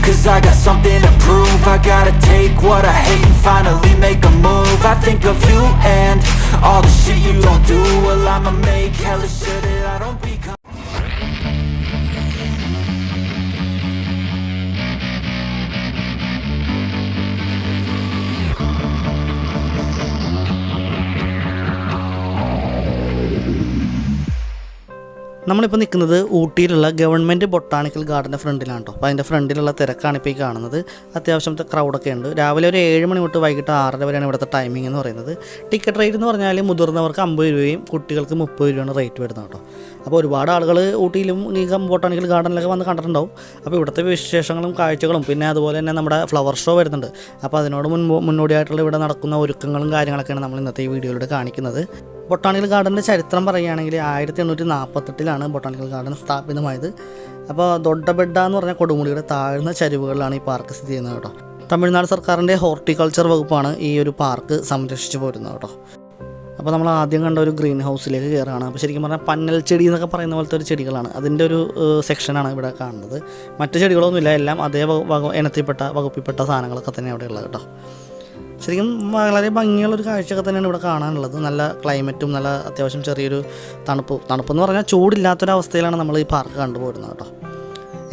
cause I got something to prove. I gotta take what I hate and finally make a move. I think of you and all the shit you don't do. Well, I'ma make hella sure that I don't become. നമ്മളിപ്പോൾ നിൽക്കുന്നത് ഊട്ടിയിലുള്ള government botanical ഗാർഡൻ്റെ ഫ്രണ്ടിലാണ് കേട്ടോ. അപ്പോൾ അതിൻ്റെ ഫ്രണ്ടിലുള്ള തിരക്കാണ് ഇപ്പോൾ ഈ കാണുന്നത്. അത്യാവശ്യത്തെ ക്രൗഡൊക്കെ ഉണ്ട്. രാവിലെ ഒരു 7 മണി തൊട്ട് വൈകിട്ട് 6:30 വരെയാണ് ഇവിടുത്തെ ടൈമിംഗ് എന്ന് പറയുന്നത്. ടിക്കറ്റ് റേറ്റ് എന്ന് പറഞ്ഞാൽ മുതിർന്നവർക്ക് 50 രൂപയും കുട്ടികൾക്ക് 30 രൂപയാണ് റേറ്റ് വരുന്നത് കേട്ടോ. അപ്പോൾ ഒരുപാട് ആളുകൾ ഊട്ടിയിലും ഈ ബൊട്ടാണിക്കൽ ഗാർഡനിലൊക്കെ വന്ന് കണ്ടിട്ടുണ്ടാവും. അപ്പോൾ ഇവിടുത്തെ വിശേഷങ്ങളും കാഴ്ചകളും പിന്നെ അതുപോലെ തന്നെ നമ്മുടെ ഫ്ലവർ ഷോ വരുന്നുണ്ട്. അപ്പോൾ അതിനോട് മുന്നോടിയായിട്ടുള്ള ഇവിടെ നടക്കുന്ന ഒരുക്കങ്ങളും കാര്യങ്ങളൊക്കെയാണ് നമ്മൾ ഇന്നത്തെ ഈ വീഡിയോയിലൂടെ കാണിക്കുന്നത്. ബൊട്ടാണിക്കൽ ഗാർഡൻ്റെ ചരിത്രം പറയുകയാണെങ്കിൽ 1848 ബൊട്ടാണിക്കൽ ഗാർഡൻ സ്ഥാപിതമായത്. അപ്പോൾ ദൊഡ്ഡബെഡ എന്ന് പറഞ്ഞ കൊടുമുടിയുടെ താഴ്ന്ന ചരിവുകളിലാണ് ഈ പാർക്ക് സ്ഥിതി ചെയ്യുന്നത് കേട്ടോ. തമിഴ്നാട് സർക്കാരിൻ്റെ ഹോർട്ടിക്കൾച്ചർ വകുപ്പാണ് ഈ ഒരു പാർക്ക് സംരക്ഷിച്ചു പോരുന്നത് കേട്ടോ. അപ്പോൾ നമ്മൾ ആദ്യം കണ്ട ഒരു ഗ്രീൻ ഹൗസിലേക്ക് കയറുകയാണ്. അപ്പോൾ ശരിക്കും പറഞ്ഞാൽ പന്നൽ ചെടി എന്നൊക്കെ പറയുന്ന പോലത്തെ ഒരു ചെടികളാണ്. അതിൻ്റെ ഒരു സെക്ഷനാണ് ഇവിടെ കാണുന്നത്. മറ്റ് ചെടികളൊന്നുമില്ല, എല്ലാം അതേ വകുപ്പിൽപ്പെട്ട സാധനങ്ങളൊക്കെ തന്നെ അവിടെ ഉള്ളത് കേട്ടോ. ശരിക്കും വളരെ ഭംഗിയുള്ളൊരു കാഴ്ചയൊക്കെ തന്നെയാണ് ഇവിടെ കാണാനുള്ളത്. നല്ല ക്ലൈമറ്റും നല്ല അത്യാവശ്യം ചെറിയൊരു തണുപ്പെന്ന് പറഞ്ഞാൽ ചൂടില്ലാത്തൊരവസ്ഥയിലാണ് നമ്മൾ ഈ പാർക്ക് കണ്ടുപോരുന്നത് കേട്ടോ.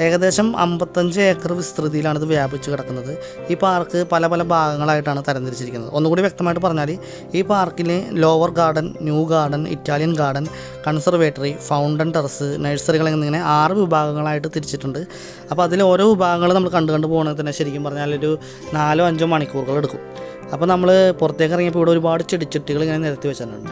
ഏകദേശം 55 ഏക്കർ വിസ്തൃതിയിലാണ് ഇത് വ്യാപിച്ച് കിടക്കുന്നത്. ഈ പാർക്ക് പല പല ഭാഗങ്ങളായിട്ടാണ് തരംതിരിച്ചിരിക്കുന്നത്. ഒന്നുകൂടി വ്യക്തമായിട്ട് പറഞ്ഞാൽ ഈ പാർക്കിൽ lower garden, new garden, Italian garden, conservatory, fountain terrace, നഴ്സറികൾ എന്നിങ്ങനെ 6 വിഭാഗങ്ങളായിട്ട് തിരിച്ചിട്ടുണ്ട്. അപ്പോൾ അതിൽ ഓരോ വിഭാഗങ്ങൾ നമ്മൾ കണ്ടു പോകുന്നത് തന്നെ ശരിക്കും പറഞ്ഞാൽ ഒരു 4-5 മണിക്കൂറുകൾ എടുക്കും. അപ്പോൾ നമ്മൾ പുറത്തേക്ക് ഇറങ്ങിയപ്പോൾ ഇവിടെ ഒരുപാട് ചെടിച്ചട്ടികൾ ഇങ്ങനെ നിരത്തി വെച്ചിട്ടുണ്ട്.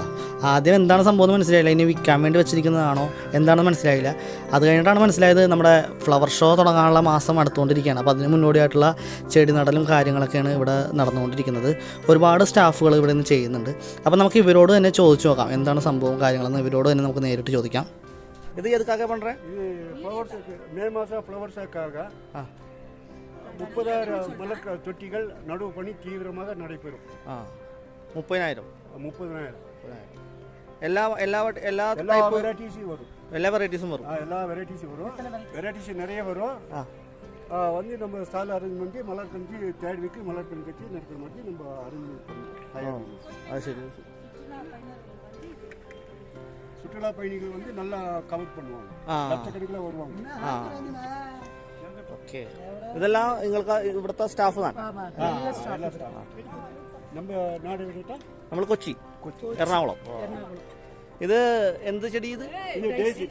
ആദ്യം എന്താണ് സംഭവം എന്ന് മനസ്സിലായില്ല. ഇനി വിൽക്കാൻ വേണ്ടി വെച്ചിരിക്കുന്നതാണോ എന്താണെന്ന് മനസ്സിലായില്ല. അത് കഴിഞ്ഞിട്ടാണ് മനസ്സിലായത് നമ്മുടെ ഫ്ലവർ ഷോ തുടങ്ങാനുള്ള മാസം അടുത്തുകൊണ്ടിരിക്കുകയാണ്. അപ്പോൾ അതിന് മുന്നോടിയായിട്ടുള്ള ചെടി നടലും കാര്യങ്ങളൊക്കെയാണ് ഇവിടെ നടന്നുകൊണ്ടിരിക്കുന്നത്. ഒരുപാട് സ്റ്റാഫുകൾ ഇവിടെ നിന്ന് ചെയ്യുന്നുണ്ട്. അപ്പോൾ നമുക്ക് ഇവരോട് തന്നെ ചോദിച്ചു നോക്കാം എന്താണ് സംഭവം കാര്യങ്ങളെന്ന്. ഇവരോട് തന്നെ നമുക്ക് നേരിട്ട് ചോദിക്കാം. ഇത് ഏതൊക്കെ പണ്ടേ? மே மாதம் ஃப்ளவர்ஸுக்காக 30,000 மலர் தொட்டிகள் நடவு பணி தீவிரமாக நடைபெறும். 30,000 എല്ലാ வெரைட்டிஸும் வரும். എല്ലാ വെറൈറ്റീസും വരും. எல்லா வெரைட்டிஸும் வரும். வெரைட்டிஸ் நிறைய வரும். வந்து நம்ம ஸ்டால் அரேஞ்ச் பண்ணி மலர் கஞ்சி தேடிவிக்கு மலர் கஞ்சி கட்சி நடக்கிற மாதிரி நம்ம அரேஞ்ச் பண்ணி. அது சரி. சுற்றுலா பயணிகள் வந்து நல்லா கவர் பண்ணுவாங்க. லட்சக்கணக்கில் வருவாங்க. ഓക്കെ, ഇതെല്ലാം നിങ്ങൾക്ക് ഇവിടുത്തെ സ്റ്റാഫ് ആണ്? നമ്മൾ കൊച്ചി, എറണാകുളം. ഇത് എന്ത് ചെടി? ഇത് ഡേസി.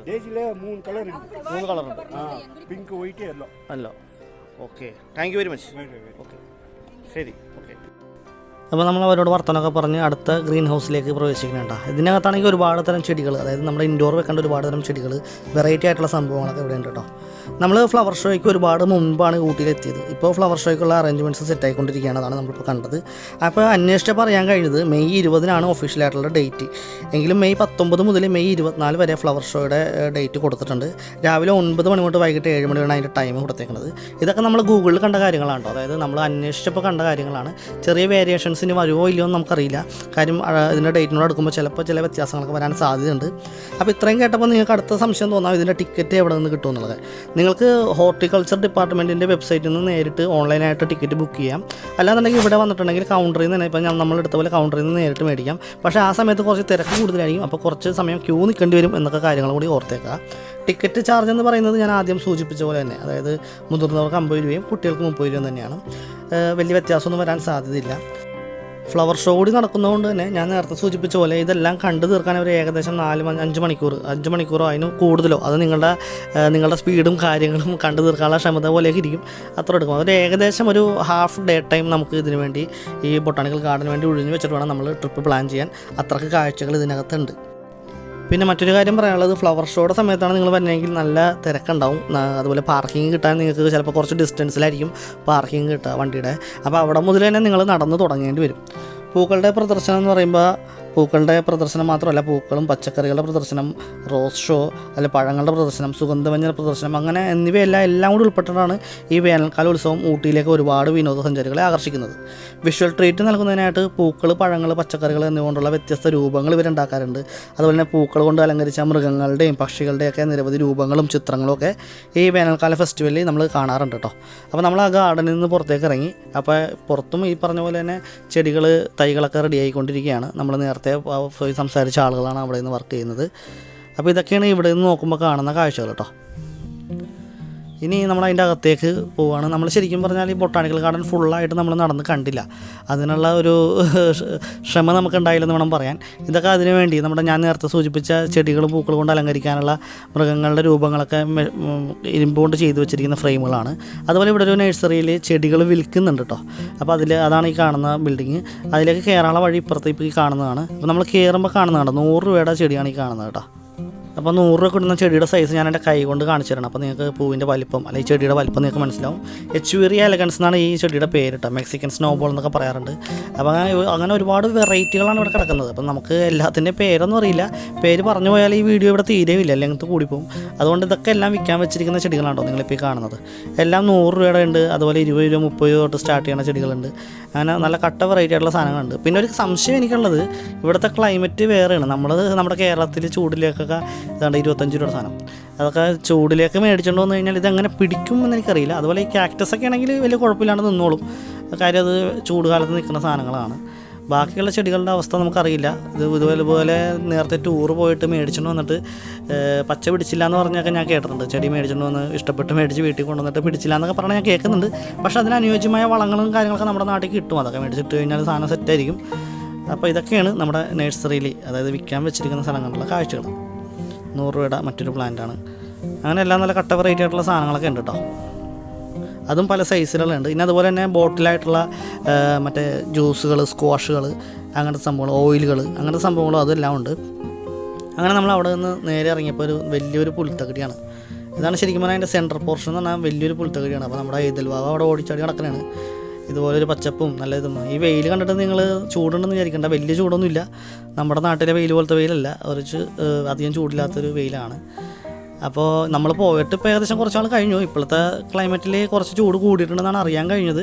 ഡേസിയിലെ 3 കളർ ഉണ്ട്. Pink, white, yellow. Hello. Okay, thank you very much. Okay, ശരി. ഓക്കെ. അപ്പോൾ നമ്മൾ അവരോട് വർത്തമാനമൊക്കെ പറഞ്ഞ് അടുത്ത ഗ്രീൻ ഹൗസിലേക്ക് പ്രവേശിക്കുന്നുണ്ട്. ഇതിനകത്താണെങ്കിൽ ഒരുപാട് തരം ചെടികൾ, അതായത് നമ്മുടെ ഇൻഡോർ വെക്കേണ്ട ഒരുപാട് തരം ചെടികൾ, വെറൈറ്റി ആയിട്ടുള്ള സംഭവങ്ങളൊക്കെ ഇവിടെ ഉണ്ട് കേട്ടോ. നമ്മൾ ഫ്ലവർ ഷോയ്ക്ക് ഒരുപാട് മുൻപാണ് ഊട്ടിയിലെത്തിയത്. ഇപ്പോൾ ഫ്ലവർ ഷോയ്ക്കുള്ള അറേഞ്ച്മെൻറ്റ്സ് സെറ്റായിക്കൊണ്ടിരിക്കുകയാണ്. അതാണ് നമ്മളിപ്പോൾ കണ്ടത്. അപ്പോൾ അന്വേഷിച്ചപ്പോൾ അറിയാൻ കഴിഞ്ഞത് മെയ് 20 ഒഫീഷ്യലായിട്ടുള്ള ഡേറ്റ്. എങ്കിലും മെയ് 19 മുതൽ മെയ് 24 വരെ ഫ്ലവർ ഷോയുടെ ഡേറ്റ് കൊടുത്തിട്ടുണ്ട്. രാവിലെ 9 മണി തൊട്ട് വൈകിട്ട് 7 മണി വരെയാണ് അതിൻ്റെ ടൈം കൊടുത്തേക്കുന്നത്. ഇതൊക്കെ നമ്മൾ ഗൂഗിളിൽ കണ്ട കാര്യങ്ങളാണ് കേട്ടോ. അതായത് നമ്മൾ അന്വേഷിച്ചപ്പോൾ കണ്ട കാര്യങ്ങളാണ്. ചെറിയ വേരിയേഷൻസിന് വരുമോ ഇല്ലയോ എന്ന് നമുക്കറിയില്ല. കാര്യം ഇതിൻ്റെ ഡേറ്റിനോട് എടുക്കുമ്പോൾ ചിലപ്പോൾ ചില വ്യത്യാസങ്ങളൊക്കെ വരാൻ സാധ്യതയുണ്ട്. അപ്പോൾ ഇത്രയും കേട്ടപ്പോൾ നിങ്ങൾക്ക് അടുത്ത സംശയം തോന്നാം ഇതിൻ്റെ ടിക്കറ്റ് എവിടെ നിന്ന് കിട്ടും എന്നുള്ളത്. നിങ്ങൾക്ക് ഹോർട്ടിക്കൾച്ചർ ഡിപ്പാർട്ട്മെൻറ്റിൻ്റെ വെബ്സൈറ്റിൽ നിന്ന് നേരിട്ട് ഓൺലൈനായിട്ട് ടിക്കറ്റ് ബുക്ക് ചെയ്യാം. അല്ലാന്നുണ്ടെങ്കിൽ ഇവിടെ വന്നിട്ടുണ്ടെങ്കിൽ കൗണ്ടറിൽ നിന്ന് തന്നെ, ഇപ്പം നമ്മളെടുത്ത പോലെ കൗണ്ടറിൽ നിന്ന് നേരിട്ട് മേടിക്കാം. പക്ഷേ ആ സമയത്ത് കുറച്ച് തിരക്ക് കൂടുതലായിരിക്കും. അപ്പോൾ കുറച്ച് സമയം ക്യൂ നിൽക്കേണ്ടി വരും എന്നൊക്കെ കാര്യങ്ങൾ കൂടി ഓർത്തേക്കുക. ടിക്കറ്റ് ചാർജ് എന്ന് പറയുന്നത് ഞാൻ ആദ്യം സൂചിപ്പിച്ച പോലെ തന്നെ, അതായത് മുതിർന്നവർക്ക് 50 രൂപയും കുട്ടികൾക്ക് 30 രൂപയും തന്നെയാണ്. വലിയ വ്യത്യാസമൊന്നും വരാൻ സാധ്യതയില്ല. ഫ്ലവർ ഷോ കൂടി നടക്കുന്നതുകൊണ്ട് തന്നെ ഞാൻ നേരത്തെ സൂചിപ്പിച്ച പോലെ ഇതെല്ലാം കണ്ടു തീർക്കാൻ ഒരു ഏകദേശം 5 മണിക്കൂറോ അതിന് കൂടുതലോ, അത് നിങ്ങളുടെ സ്പീഡും കാര്യങ്ങളും കണ്ടു തീർക്കാനുള്ള ക്ഷമത പോലെയൊക്കെ ഇരിക്കും. അത്ര എടുക്കും. അതൊരു ഏകദേശം ഒരു ഹാഫ് ഡേ ടൈം നമുക്ക് ഇതിനു വേണ്ടി ഈ ബൊട്ടാണിക്കൽ ഗാർഡന് വേണ്ടി ഒഴിഞ്ഞു വെച്ചിട്ട് വേണം നമ്മൾ ട്രിപ്പ് പ്ലാൻ ചെയ്യാൻ. അത്രയ്ക്ക് കാഴ്ചകൾ ഇതിനകത്തുണ്ട്. പിന്നെ മറ്റൊരു കാര്യം പറയാനുള്ളത്, ഫ്ലവർ ഷോയുടെ സമയത്താണ് നിങ്ങൾ വരുന്നതെങ്കിൽ നല്ല തിരക്കുണ്ടാവും. അതുപോലെ പാർക്കിംഗ് കിട്ടാൻ നിങ്ങൾക്ക് ചിലപ്പോൾ കുറച്ച് ഡിസ്റ്റൻസിലായിരിക്കും പാർക്കിംഗ് കിട്ടുക വണ്ടിയുടെ. അപ്പോൾ അവിടെ മുതൽ തന്നെ നിങ്ങൾ നടന്ന് തുടങ്ങേണ്ടി വരും. പൂക്കളുടെ പ്രദർശനം എന്ന് പറയുമ്പോൾ പൂക്കളുടെ പ്രദർശനം മാത്രമല്ല, പൂക്കളും പച്ചക്കറികളുടെ പ്രദർശനം, റോസ് ഷോ, അല്ലെ പഴങ്ങളുടെ പ്രദർശനം, സുഗന്ധവ്യഞ്ജന പ്രദർശനം, അങ്ങനെ എല്ലാം കൂടി ഉൾപ്പെട്ടിട്ടാണ് ഈ വേനൽക്കാല ഉത്സവം ഊട്ടിയിലേക്ക് ഒരുപാട് വിനോദസഞ്ചാരികളെ ആകർഷിക്കുന്നത്. വിഷ്വൽ ട്രീറ്റ് നൽകുന്നതിനായിട്ട് പൂക്കൾ, പഴങ്ങൾ, പച്ചക്കറികൾ എന്നിവകൊണ്ടുള്ള വ്യത്യസ്ത രൂപങ്ങൾ ഇവരുണ്ടാക്കാറുണ്ട്. അതുപോലെ തന്നെ പൂക്കൾ കൊണ്ട് അലങ്കരിച്ച മൃഗങ്ങളുടെയും പക്ഷികളുടെയൊക്കെ നിരവധി രൂപങ്ങളും ചിത്രങ്ങളും ഒക്കെ ഈ വേനൽക്കാല ഫെസ്റ്റിവലിൽ നമ്മൾ കാണാറുണ്ട് കേട്ടോ. അപ്പോൾ നമ്മൾ ആ ഗാർഡനിൽ നിന്ന് പുറത്തേക്ക് ഇറങ്ങി. അപ്പോൾ പുറത്തും ഈ പറഞ്ഞ പോലെ തന്നെ ചെടികൾ, തൈകളൊക്കെ റെഡി ആയിക്കൊണ്ടിരിക്കുകയാണ്. നമ്മൾ നേരത്തെ പോയി സംസാരിച്ച ആളുകളാണ് അവിടെ നിന്ന് വർക്ക് ചെയ്യുന്നത്. അപ്പോൾ ഇതൊക്കെയാണ് ഇവിടെ നിന്ന് നോക്കുമ്പോൾ കാണുന്ന കാഴ്ചകൾ കേട്ടോ. ഇനി നമ്മൾ അതിൻ്റെ അകത്തേക്ക് പോവുകയാണ്. നമ്മൾ ശരിക്കും പറഞ്ഞാൽ ഈ ബൊട്ടാണിക്കൽ ഗാർഡൻ ഫുള്ളായിട്ട് നമ്മൾ നടന്ന് കണ്ടില്ല. അതിനുള്ള ഒരു ശ്രമം നമുക്ക് ഉണ്ടായില്ലെന്ന് വേണം പറയാൻ. ഇതൊക്കെ അതിനു വേണ്ടി ഞാൻ നേരത്തെ സൂചിപ്പിച്ച ചെടികളും പൂക്കളും കൊണ്ട് അലങ്കരിക്കാനുള്ള മൃഗങ്ങളുടെ രൂപങ്ങളൊക്കെ ഇരുമ്പ് കൊണ്ട് ചെയ്തു വെച്ചിരിക്കുന്ന ഫ്രെയിമുകളാണ്. അതുപോലെ ഇവിടെ ഒരു നഴ്സറിയിൽ ചെടികൾ വിൽക്കുന്നുണ്ട് കേട്ടോ. അപ്പോൾ അതാണ് ഈ കാണുന്ന ബിൽഡിങ്. അതിലേക്ക് കയറാനുള്ള വഴി ഇപ്പുറത്ത് ഇപ്പോൾ ഈ കാണുന്നതാണ്. അപ്പോൾ നമ്മൾ കയറുമ്പോൾ കാണുന്നതാണ് 100 രൂപയുടെ ചെടിയാണ് ഈ കാണുന്നത് കേട്ടോ. അപ്പോൾ 100 രൂപ കിട്ടുന്ന ചെടിയുടെ സൈസ് ഞാൻ എൻ്റെ കൈ കൊണ്ട് കാണിച്ചു തരണം. അപ്പോൾ നിങ്ങൾക്ക് പൂവിൻ്റെ വലിപ്പം അല്ലെങ്കിൽ ചെടിയുടെ വലിപ്പം നിങ്ങൾക്ക് മനസ്സിലാവും. എച്ചുവേറിയ എലഗൻസ് എന്നാണ് ഈ ചെടിയുടെ പേരിട്ട. മെക്സിക്കൻ സ്നോബോൾ എന്നൊക്കെ പറയാറുണ്ട്. അപ്പോൾ അങ്ങനെ ഒരുപാട് വെറൈറ്റികളാണ് ഇവിടെ കിടക്കുന്നത്. അപ്പം നമുക്ക് എല്ലാത്തിൻ്റെ പേരൊന്നും അറിയില്ല. പേര് പറഞ്ഞു പോയാൽ ഈ വീഡിയോ ഇവിടെ തീരെയില്ല, ലെങ്ത്ത് കൂടിപ്പോവും. അതുകൊണ്ട് ഇതൊക്കെ എല്ലാം വിൽക്കാൻ വെച്ചിരിക്കുന്ന ചെടികളാണോ നിങ്ങളിപ്പോൾ കാണുന്നത്. എല്ലാം 100 രൂപയുടെ ഉണ്ട്. അതുപോലെ 20 രൂപ 30 രൂപ തൊട്ട് സ്റ്റാർട്ട് ചെയ്യുന്ന ചെടികളുണ്ട്. അങ്ങനെ നല്ല കട്ട വെറൈറ്റി ആയിട്ടുള്ള സാധനങ്ങളുണ്ട്. പിന്നെ ഒരു സംശയം എനിക്കുള്ളത്, ഇവിടുത്തെ ക്ലൈമറ്റ് വേറെയാണ്. നമ്മുടെ കേരളത്തിൽ ചൂടിലേക്കൊക്കെ 25 രൂപയുടെ സാധനം, അതൊക്കെ ചൂടിലേക്ക് മേടിച്ചുകൊണ്ട് വന്നു കഴിഞ്ഞാൽ ഇതെങ്ങനെ പിടിക്കുമെന്ന് എനിക്കറിയില്ല. അതുപോലെ ഈ കാക്ടസൊക്കെ ആണെങ്കിൽ വലിയ കുഴപ്പമില്ലാണ്ട് നിന്നോളും. കാര്യം അത് ചൂട് കാലത്ത് നിൽക്കുന്ന സാധനങ്ങളാണ്. ബാക്കിയുള്ള ചെടികളുടെ അവസ്ഥ നമുക്കറിയില്ല. ഇതുപോലെ നേരത്തെ ടൂറ് പോയിട്ട് മേടിച്ചുകൊണ്ട് വന്നിട്ട് പച്ച പിടിച്ചില്ല എന്ന് പറഞ്ഞൊക്കെ ഞാൻ കേട്ടിട്ടുണ്ട്. ചെടി മേടിച്ചുകൊണ്ട് വന്ന് ഇഷ്ടപ്പെട്ട് മേടിച്ച് വീട്ടിൽ കൊണ്ടുവന്നിട്ട് പിടിച്ചില്ല എന്നൊക്കെ പറഞ്ഞാൽ ഞാൻ കേൾക്കുന്നുണ്ട്. പക്ഷേ അതിന് അനുയോജ്യമായ വളങ്ങളും കാര്യങ്ങളൊക്കെ നമ്മുടെ നാട്ടിൽ കിട്ടും. അതൊക്കെ മേടിച്ചിട്ട് കഴിഞ്ഞാൽ സാധനം സെറ്റായിരിക്കും. അപ്പോൾ ഇതൊക്കെയാണ് നമ്മുടെ നഴ്സറിയിൽ, അതായത് വിൽക്കാൻ വെച്ചിരിക്കുന്ന സ്ഥലങ്ങളിലുള്ള കാഴ്ചകൾ. 100 രൂപയുടെ മറ്റൊരു പ്ലാന്റാണ്. അങ്ങനെ എല്ലാം നല്ല കട്ട വെറൈറ്റി ആയിട്ടുള്ള സാധനങ്ങളൊക്കെ ഉണ്ട് കേട്ടോ. അതും പല സൈസിലുകളുണ്ട്. ഇനി അതുപോലെ തന്നെ ബോട്ടിലായിട്ടുള്ള മറ്റേ ജ്യൂസുകൾ, സ്ക്വാഷുകൾ, അങ്ങനത്തെ സംഭവങ്ങൾ, ഓയിലുകൾ, അങ്ങനത്തെ സംഭവങ്ങളും അതെല്ലാം ഉണ്ട്. അങ്ങനെ നമ്മൾ അവിടെ നിന്ന് നേരെ ഇറങ്ങിയപ്പോൾ വലിയൊരു പുൽത്തകടിയാണ്. ഇതാണ് ശരിക്കും പറഞ്ഞാൽ അതിൻ്റെ സെൻട്രൽ പോർഷൻ എന്ന് പറഞ്ഞാൽ വലിയൊരു പുൽത്തകടിയാണ്. അപ്പോൾ നമ്മുടെ ഈദൽവാവ് അവിടെ ഓടിച്ചാടി കിടക്കുന്നതാണ്. ഇതുപോലൊരു പച്ചപ്പും നല്ല ഇതും. ഈ വെയിൽ കണ്ടിട്ട് നിങ്ങൾ ചൂടുണ്ടെന്ന് വിചാരിക്കേണ്ട, വലിയ ചൂടൊന്നുമില്ല. നമ്മുടെ നാട്ടിലെ വെയിൽ പോലത്തെ വെയിലല്ല, കുറച്ച് അധികം ചൂടില്ലാത്തൊരു വെയിലാണ്. അപ്പോൾ നമ്മൾ പോയിട്ട് ഇപ്പോൾ ഏകദേശം കുറച്ച് നാൾ കഴിഞ്ഞു. ഇപ്പോഴത്തെ ക്ലൈമറ്റിൽ കുറച്ച് ചൂട് കൂടിയിട്ടുണ്ടെന്നാണ് അറിയാൻ കഴിഞ്ഞത്.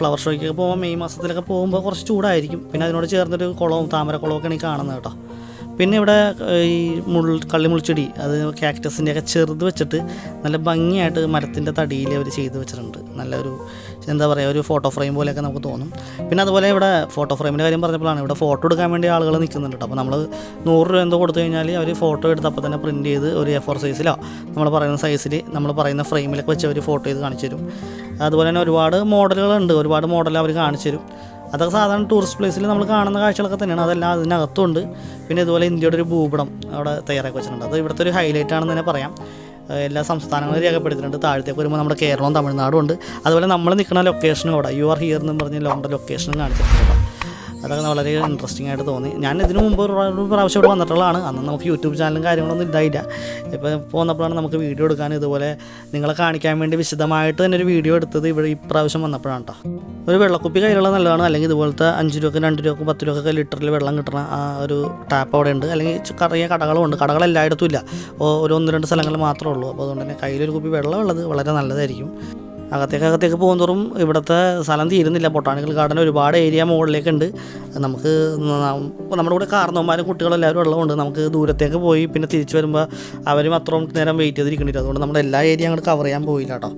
ഫ്ലവർ ഷോയ്ക്കൊക്കെ പോകുമ്പോൾ മെയ് മാസത്തിലൊക്കെ പോകുമ്പോൾ കുറച്ച് ചൂടായിരിക്കും. പിന്നെ അതിനോട് ചേർന്നൊരു കുളവും താമരക്കുളമൊക്കെയാണ് ഈ കാണുന്നത് കേട്ടോ. പിന്നെ ഇവിടെ ഈ കള്ളിമുൾച്ചെടി, അത് കാക്ടസിൻ്റെയൊക്കെ ചെറുത് വെച്ചിട്ട് നല്ല ഭംഗിയായിട്ട് മരത്തിൻ്റെ തടിയിൽ അവർ ചെയ്ത് വെച്ചിട്ടുണ്ട്. നല്ലൊരു എന്താ പറയുക, ഒരു ഫോട്ടോ ഫ്രെയിം പോലെയൊക്കെ നമുക്ക് തോന്നും. പിന്നെ അതുപോലെ ഇവിടെ ഫോട്ടോ ഫ്രെയിമിൻ്റെ കാര്യം പറഞ്ഞപ്പോഴാണ് ഇവിടെ ഫോട്ടോ എടുക്കാൻ വേണ്ടി ആളുകൾ നിൽക്കുന്നുണ്ട് കേട്ടോ. അപ്പോൾ നമ്മൾ 100 രൂപ എന്തോ കൊടുത്തു കഴിഞ്ഞാൽ അവർ ഫോട്ടോ എടുത്ത് അപ്പോൾ തന്നെ പ്രിൻറ്റ് ചെയ്ത് ഒരു A4 സൈസിലോ നമ്മൾ പറയുന്ന സൈസിൽ നമ്മൾ പറയുന്ന ഫ്രെയിമിലൊക്കെ വെച്ച് അവർ ഫോട്ടോ ചെയ്ത് കാണിച്ചു തരും. അതുപോലെ തന്നെ ഒരുപാട് മോഡലുകളുണ്ട്, ഒരുപാട് മോഡൽ അവർ കാണിച്ചു തരും. അതൊക്കെ സാധാരണ ടൂറിസ്റ്റ് പ്ലേസിൽ നമ്മൾ കാണുന്ന കാഴ്ചകളൊക്കെ തന്നെയാണ്. അതെല്ലാം അതിനകത്തുണ്ട്. പിന്നെ ഇതുപോലെ ഇന്ത്യയുടെ ഒരു ഭൂപടം അവിടെ തയ്യാറാക്കി വെച്ചിട്ടുണ്ട്. അത് ഇവിടുത്തെ ഒരു ഹൈലൈറ്റ് ആണെന്ന് തന്നെ പറയാം. എല്ലാ സംസ്ഥാനങ്ങളും രേഖപ്പെടുത്തിയിട്ടുണ്ട്. താഴത്തേക്ക് വരുമ്പോൾ നമ്മുടെ കേരളവും തമിഴ്നാടും ഉണ്ട്. അതുപോലെ നമ്മൾ നിൽക്കുന്ന ലൊക്കേഷനും അവിടെ യു ആർ ഹിയർ എന്ന് പറഞ്ഞ് നമ്മുടെ ലൊക്കേഷനും കാണിച്ചിട്ടുണ്ട്. അതൊക്കെ വളരെ ഇൻട്രസ്റ്റിംഗ് ആയിട്ട് തോന്നി. ഞാൻ ഇതിനു മുമ്പ് ഒരു പ്രാവശ്യം ഇവിടെ വന്നിട്ടുള്ളതാണ്. അന്ന് നമുക്ക് യൂട്യൂബ് ചാനലും കാര്യങ്ങളൊന്നും ഉണ്ടായില്ല. ഇപ്പോൾ പോന്നപ്പോഴാണ് നമുക്ക് വീഡിയോ എടുക്കാൻ, ഇതുപോലെ നിങ്ങളെ കാണിക്കാൻ വേണ്ടി വിശദമായിട്ട് തന്നെ ഒരു വീഡിയോ എടുത്തത് ഇവിടെ ഇപ്രാവശ്യം വന്നപ്പോഴാണ് കേട്ടോ. ഒരു വെള്ളക്കുപ്പി കയ്യിലുള്ള നല്ലതാണ്. അല്ലെങ്കിൽ ഇതുപോലത്തെ 5 രൂപയ്ക്ക് 2 രൂപയ്ക്ക് 10 രൂപയ്ക്ക് ലിറ്ററിൽ വെള്ളം കിട്ടുന്ന ആ ഒരു ടാപ്പ് അവിടെ ഉണ്ട്. അല്ലെങ്കിൽ ചെറിയ കടകളും ഉണ്ട്. കടകൾ എല്ലായിടത്തും ഇല്ല, ഒരു 1-2 സ്ഥലങ്ങളിൽ മാത്രമേ ഉള്ളൂ. അപ്പോൾ അതുകൊണ്ട് തന്നെ കയ്യിലൊരു കുപ്പി വെള്ളം ഉള്ളത് വളരെ നല്ലതായിരിക്കും. അകത്തേക്ക് പോകുന്നതോറും ഇവിടുത്തെ സ്ഥലം തീരുന്നില്ല. ബൊട്ടാണിക്കൽ ഗാർഡൻ ഒരുപാട് ഏരിയ മുകളിലേക്കുണ്ട്. നമുക്ക് നമ്മുടെ കൂടെ കാരണവന്മാരും കുട്ടികളെല്ലാവരും ഉള്ളതുകൊണ്ട് നമുക്ക് ദൂരത്തേക്ക് പോയി പിന്നെ തിരിച്ചു വരുമ്പോൾ അവരും അത്രയും നേരം വെയിറ്റ് ചെയ്തിരിക്കേണ്ടിട്ട്. അതുകൊണ്ട് നമ്മുടെ എല്ലാ ഏരിയ അങ്ങോട്ട് കവർ ചെയ്യാൻ പോയില്ല കേട്ടോ.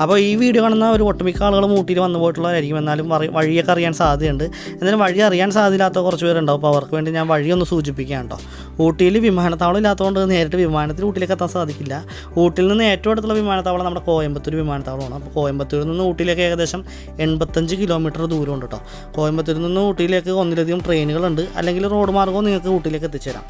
അപ്പോൾ ഈ വീഡിയോ കാണുന്ന ഒരു ഒട്ടുമിക്ക ആളുകൾ ഊട്ടിയിൽ വന്നു പോയിട്ടുള്ളവരായിരിക്കും. എന്നാലും വഴിയൊക്കെ അറിയാൻ സാധ്യതയുണ്ട്. എന്നാലും വഴി അറിയാൻ സാധ്യതയില്ലാത്ത കുറച്ച് പേരുണ്ടാവും. അപ്പോൾ അവർക്ക് വേണ്ടി ഞാൻ വഴിയൊന്ന് സൂചിപ്പിക്കാം കേട്ടോ. ഊട്ടിയിൽ വിമാനത്താവളം ഇല്ലാത്തതുകൊണ്ട് നേരിട്ട് വിമാനത്തിൽ ഊട്ടിയിലേക്ക് എത്താൻ സാധിക്കില്ല. ഊട്ടിയിൽ നിന്ന് ഏറ്റവും അടുത്തുള്ള വിമാനത്താവളം നമ്മുടെ കോയമ്പത്തൂർ വിമാനത്താവളമാണ്. അപ്പോൾ കോയമ്പത്തൂരിൽ നിന്ന് ഊട്ടിയിലേക്ക് ഏകദേശം 85 കിലോമീറ്റർ ദൂരമുണ്ട് കേട്ടോ. കോയമ്പത്തൂരിൽ നിന്ന് ഊട്ടിയിലേക്ക് ഒന്നിലധികം ട്രെയിനുകളുണ്ട്. അല്ലെങ്കിൽ റോഡ് മാർഗവും നിങ്ങൾക്ക് ഊട്ടിയിലേക്ക് എത്തിച്ചേരാം.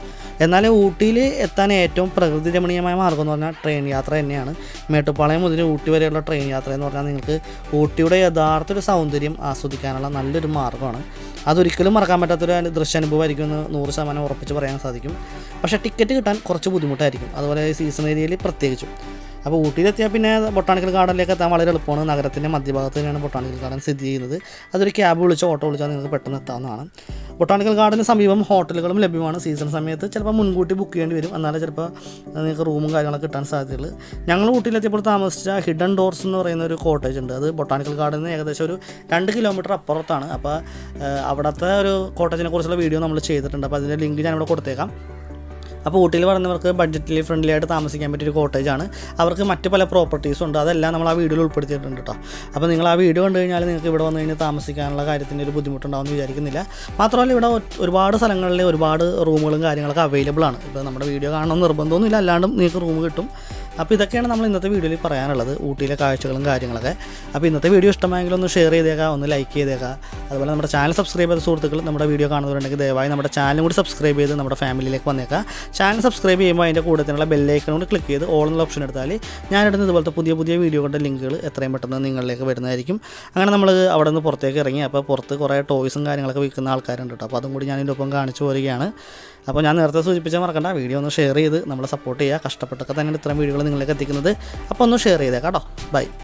എന്നാൽ ഊട്ടിയിൽ എത്താൻ ഏറ്റവും പ്രകൃതി രമണീയമായ മാർഗ്ഗം എന്ന് പറഞ്ഞാൽ ട്രെയിൻ യാത്ര തന്നെയാണ്. മേട്ടുപ്പാളയം മുതൽ ഊട്ടി വരെയുള്ള ട്രെയിൻ യാത്ര എന്ന് പറഞ്ഞാൽ നിങ്ങൾക്ക് ഊട്ടിയുടെ യഥാർത്ഥ ഒരു സൗന്ദര്യം ആസ്വദിക്കാനുള്ള നല്ലൊരു മാർഗ്ഗമാണ്. അതൊരിക്കലും മറക്കാൻ പറ്റാത്തൊരു ദൃശ്യാനുഭവമായിരിക്കും എന്ന് 100% ഉറപ്പിച്ച് പറയാൻ സാധിക്കും. പക്ഷേ ടിക്കറ്റ് കിട്ടാൻ കുറച്ച് ബുദ്ധിമുട്ടായിരിക്കും. അതുപോലെ സീസൺ ഏരിയയിൽ പ്രത്യേകിച്ചും അപ്പോൾ ഊട്ടിയിലെത്തിയാൽ പിന്നെ ബൊട്ടാണിക്കൽ ഗാർഡനിലേക്ക് എത്താൻ വളരെ എളുപ്പമാണ്. നഗരത്തിൻ്റെ മധ്യഭാഗത്ത് തന്നെയാണ് ബൊട്ടാണിക്കൽ ഗാർഡൻ സ്ഥിതി ചെയ്യുന്നത്. അതൊരു ക്യാബ് വിളിച്ചോ ഓട്ടോ വിളിച്ചാൽ നിങ്ങൾക്ക് പെട്ടെന്ന് എത്താവുന്നതാണ്. ബൊട്ടാണിക്കൽ ഗാർഡന് സമീപം ഹോട്ടലുകളും ലഭ്യമാണ്. സീസൺ സമയത്ത് ചിലപ്പോൾ മുൻകൂട്ടി ബുക്ക് ചെയ്യേണ്ടി വരും, എന്നാലേ ചിലപ്പോൾ നിങ്ങൾക്ക് റൂമും കാര്യങ്ങളൊക്കെ കിട്ടാൻ സാധ്യതയുള്ളൂ. ഞങ്ങൾ ഊട്ടിയിലെത്തിയപ്പോൾ താമസിച്ച ഹിഡൻ ഡോർസ് എന്ന് പറയുന്ന ഒരു കോട്ടേജ് ഉണ്ട്. അത് ബൊട്ടാണിക്കൽ ഗാർഡനിൽ നിന്ന് ഏകദേശം ഒരു 2 കിലോമീറ്റർ അപ്പുറത്താണ്. അപ്പോൾ അവിടുത്തെ ഒരു കോട്ടേജിനെ കുറിച്ചുള്ള വീഡിയോ നമ്മൾ ചെയ്തിട്ടുണ്ട്. അപ്പോൾ അതിൻ്റെ ലിങ്ക് ഞാനിവിടെ കൊടുത്തേക്കാം. അപ്പോൾ ഊട്ടിയിൽ പറയുന്നവർക്ക് ബഡ്ജറ്റിൽ ഫ്രണ്ട്ലി ആയിട്ട് താമസിക്കാൻ പറ്റിയൊരു കോട്ടേജാണ്. അവർക്ക് മറ്റ് പല പ്രോപ്പർട്ടീസും ഉണ്ട്, അതെല്ലാം നമ്മൾ ആ വീഡിയോയിൽ ഉൾപ്പെടുത്തിയിട്ടുണ്ട് കേട്ടോ. അപ്പോൾ നിങ്ങൾ ആ വീഡിയോ കണ്ടു കഴിഞ്ഞാൽ നിങ്ങൾക്ക് ഇവിടെ വന്നു കഴിഞ്ഞാൽ താമസിക്കാനുള്ള കാര്യത്തിൻ്റെ ഒരു ബുദ്ധിമുട്ടുണ്ടാവുമെന്ന് വിചാരിക്കുന്നില്ല. മാത്രമല്ല ഇവിടെ ഒരുപാട് സ്ഥലങ്ങളിൽ ഒരുപാട് റൂമുകളും കാര്യങ്ങളൊക്കെ അവൈലബിൾ ആണ്. ഇപ്പോൾ നമ്മുടെ വീഡിയോ കാണണമെന്ന് നിർബന്ധമൊന്നുമില്ല, അല്ലാണ്ടും നിങ്ങൾക്ക് റൂം കിട്ടും. അപ്പോൾ ഇതൊക്കെയാണ് നമ്മൾ ഇന്നത്തെ വീഡിയോയിൽ പറയാനുള്ളത്, ഊട്ടിയിലെ കാഴ്ചകളും കാര്യങ്ങളൊക്കെ. അപ്പോൾ ഇന്നത്തെ വീഡിയോ ഇഷ്ടമായെങ്കിൽ ഒന്ന് ഷെയർ ചെയ്തേക്കാം, ഒന്ന് ലൈക്ക് ചെയ്തേക്കാം. അതുപോലെ നമ്മുടെ ചാനൽ സബ്സ്ക്രൈബ് ചെയ്ത സുഹൃത്തുക്കൾ നമ്മുടെ വീഡിയോ കാണുന്നവരുണ്ടെങ്കിൽ ദയവായി നമ്മുടെ ചാനലും കൂടി സബ്സ്ക്രൈബ് ചെയ്ത് നമ്മുടെ ഫാമിലിയിലേക്ക് വന്നേക്കാം. ചാനൽ സബ്സ്ക്രൈബ് ചെയ്യുമ്പോൾ അതിൻ്റെ കൂടെ തന്നെയുള്ള ബെല്ലൈക്കൺ കൊണ്ട് ക്ലിക്ക് ചെയ്ത് ഓൾ എന്നുള്ള ഓപ്ഷൻ എടുത്താൽ ഞാനിടുന്ന ഇതുപോലത്തെ പുതിയ പുതിയ വീഡിയോകളുടെ ലിങ്കുകൾ എത്രയും പെട്ടെന്ന് നിങ്ങളിലേക്ക് വരുന്നതായിരിക്കും. അങ്ങനെ നമ്മൾ അവിടെ നിന്ന് പുറത്തേക്ക് ഇറങ്ങി. അപ്പോൾ പുറത്ത് കുറേ ടോയ്സും കാര്യങ്ങളൊക്കെ വിൽക്കുന്ന ആൾക്കാരുണ്ട് കേട്ടോ. അപ്പോൾ അതും കൂടി ഞാനിൻ്റെ ഒപ്പം കാണിച്ചു പോരുകയാണ്. അപ്പോൾ ഞാൻ നേരത്തെ സൂചിപ്പിച്ചാൽ മറക്കണ്ട, വീഡിയോ ഒന്ന് ഷെയർ ചെയ്ത് നമ്മളെ സപ്പോർട്ട് ചെയ്യുക. കഷ്ടപ്പെട്ടൊക്കെ തന്നെ ഇത്രയും വീഡിയോകൾ നിങ്ങളിലേക്ക് എത്തിക്കുന്നത്. അപ്പോൾ ഒന്ന് ഷെയർ ചെയ്തേക്കാം കേട്ടോ. ബൈ.